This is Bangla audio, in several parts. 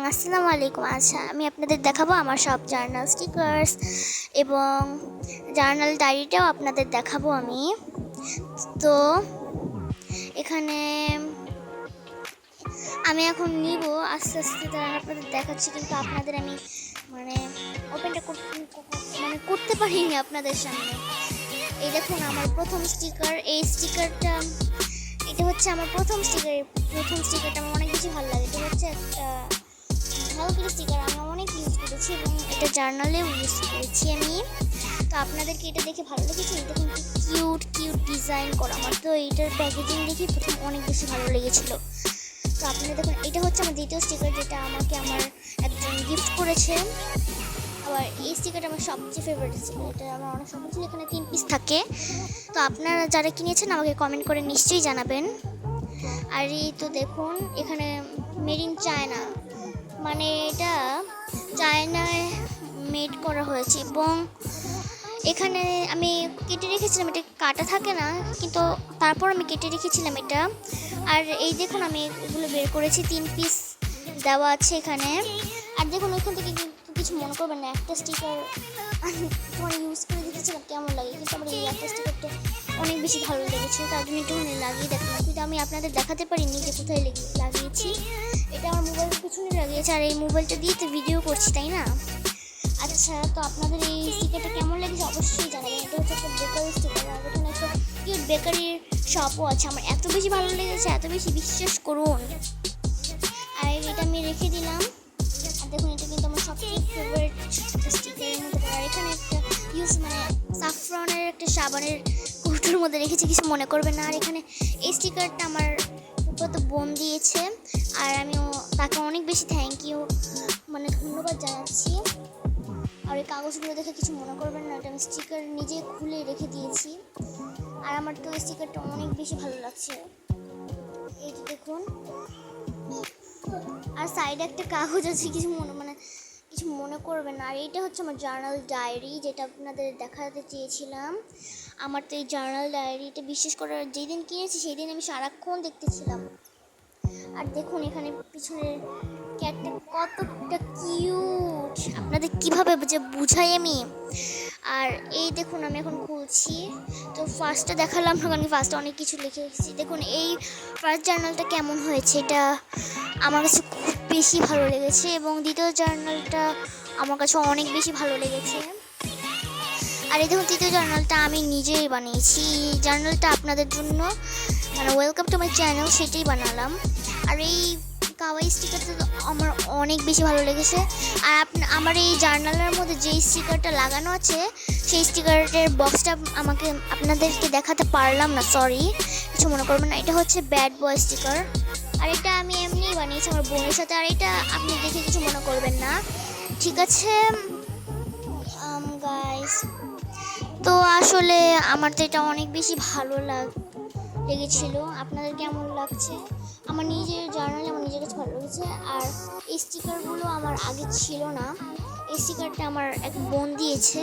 আসসালামু আলাইকুম। আচ্ছা, আমি আপনাদের দেখাবো আমার সব জার্নাল স্টিকার্স এবং জার্নাল ডায়েরিটাও আপনাদের দেখাবো আমি। তো এখানে আমি এখন নিব আস্তে আস্তে, তারা আপনাদের দেখাচ্ছি, কিন্তু আপনাদের আমি ওপেনটা করতে পারিনি আপনাদের সামনে। এই দেখুন আমার প্রথম স্টিকার। এই স্টিকারটা, এটা হচ্ছে আমার প্রথম স্টিকারটা আমার অনেক বেশি ভালো লাগে। এটা হচ্ছে একটা ভালো স্টিকার, আমি অনেক ইউজ করেছি এবং এটা জার্নালেও ইউজ করেছি আমি। তো আপনাদেরকে এটা দেখে ভালো লেগেছে। এটা কিন্তু কিউট ডিজাইন করা। আমার তো এইটার প্যাকেজিং দেখে প্রথম অনেক বেশি ভালো লেগেছিলো। তো আপনারা দেখুন, এটা হচ্ছে আমার দ্বিতীয় স্টিকার, যেটা আমাকে আমার একজন গিফট করেছে। আবার এই স্টিকারটা আমার সবচেয়ে ফেভারিট ছিল। এটা আমার অনেক শখ ছিল। এখানে 3 পিস থাকে। তো আপনারা যারা কিনেছেন আমাকে কমেন্ট করে নিশ্চয়ই জানাবেন। আর এই তো দেখুন, এখানে মেড ইন চায়না, এটা চায়নায় মেড করা হয়েছে। এবং এখানে আমি কেটে রেখেছিলাম, এটা কাটা থাকে না, কিন্তু তারপর আমি কেটে রেখেছিলাম এটা। আর এই দেখুন, আমি এগুলো বের করেছি, 3 পিস দেওয়া আছে এখানে। আর দেখুন, ওইখান থেকে কিছু মনে করবেন না, একটা স্টিকার ইউজ করে দেখেছিলাম কেমন লাগে, কিন্তু আমার এই একটা স্টিকারটা অনেক বেশি ভালো লেগেছে, তার জন্য একটু লাগিয়ে দেখলাম। কিন্তু আমি আপনাদের দেখাতে পারিনি যে কোথায় লাগিয়েছি। এটা আমার মোবাইলের পিছনে লাগিয়েছে, আর এই মোবাইলটা দিয়ে তো ভিডিও করছি, তাই না? আচ্ছা, তো আপনাদের এই স্টিকারটা কেমন লেগেছে অবশ্যই জানাবেন। এটা হচ্ছে একটা বেকারি স্টিকার, আর এখানে একটা কিউট বেকারির শপও আছে। আমার এত বেশি ভালো লেগেছে, এত বেশি, বিশ্বাস করুন। আর এটা আমি রেখে দিলাম। আর দেখুন, এটা কিন্তু আমার সবচেয়ে ফেভারিট স্টিকারের মধ্যে পড়ে। আর এখানে একটা সাফরনের একটা সাবানের কৌটোর মধ্যে রেখেছি, কিছু মনে করবেন না। আর এখানে এই স্টিকারটা আমার তো বোন দিয়েছে, আর আমিও তাকে অনেক বেশি থ্যাংক ইউ ধন্যবাদ জানাচ্ছি। আর এই কাগজগুলো দেখে কিছু মনে করবেন না, এটা আমি স্টিকার নিজে খুলে রেখে দিয়েছি। আর আমার তো এই স্টিকারটা অনেক বেশি ভালো লাগছে। এই যে দেখুন, আর সাইডে একটা কাগজ আছে, কিছু মনে করবেন না। আর এইটা হচ্ছে আমার জার্নাল ডায়েরি, যেটা আপনাদের দেখাতে চেয়েছিলাম। আমার তো এই জার্নাল ডায়েরিটা বিশেষ করে যেদিন কিনেছি সেই দিন আমি সারাক্ষণ দেখতেছিলাম। আর দেখুন, এখানে পিছনের ক্যাটটা কতটা কিউট, আপনাদের কীভাবে যে বুঝাই আমি। আর এই দেখুন, আমি এখন খুলছি। তো ফার্স্টটা দেখালাম না, আমি ফার্স্টে অনেক কিছু লিখে রেখেছি। দেখুন এই ফার্স্ট জার্নালটা কেমন হয়েছে, এটা আমার কাছে খুব বেশি ভালো লেগেছে। এবং দ্বিতীয় জার্নালটা আমার কাছে অনেক বেশি ভালো লেগেছে। আর এই দেখুন, তৃতীয় জার্নালটা আমি নিজেই বানিয়েছি। জার্নালটা আপনাদের জন্য ওয়েলকাম টু মাই চ্যানেল, সেটাই বানালাম। আর এই কাওয়াই স্টিকারটা তো আমার অনেক বেশি ভালো লেগেছে। আর আমার এই জার্নালের মধ্যে যেই স্টিকারটা লাগানো আছে, সেই স্টিকারের বক্সটা আপনাদেরকে দেখাতে পারলাম না, সরি, কিছু মনে করবেন না। এটা হচ্ছে ব্যাড বয় স্টিকার, আর এটা আমি এমনিই বানিয়েছি আমার বোনের সাথে। আর এটা আপনি দেখে কিছু মনে করবেন না, ঠিক আছে গাইস? তো আসলে আমার তো এটা অনেক বেশি ভালো লেগেছিল। আপনাদের কেমন লাগছে? আমার নিজের জার্নালে আমার নিজের কাছে ভালো লেগেছে। আর এই স্টিকারগুলো আমার আগে ছিল না। এই স্টিকারটা আমার এক বোন দিয়েছে,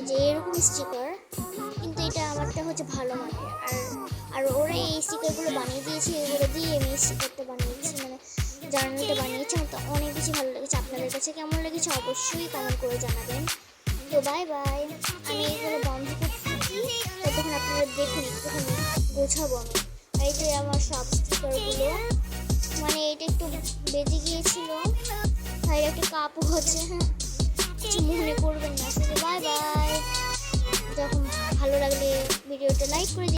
যে এরকম স্টিকার, কিন্তু এটা আমারটা হচ্ছে ভালো মানের। আর ওরা এই স্টিকারগুলো বানিয়ে দিয়েছে, এগুলো দিয়ে আমি এই স্টিকারটা বানিয়েছি, জার্নালটা বানিয়েছি। আমার তো অনেক বেশি ভালো লেগেছে। আপনাদের কাছে কেমন লেগেছে অবশ্যই কমেন্ট করে জানাবেন। তো বাই, আমি এইগুলো বন্ধ করছি। ততক্ষণ আপনারা দেখুন, একটুখানি গোছাবো আমি। আর এই যে আমার সব স্টিকারগুলো, এটা একটু বেজে গিয়েছিল, তাই একটা কাপও হচ্ছে, কিছু মনে করবেন না। বাই, যখন ভালো লাগলে ভিডিওটা লাইক করে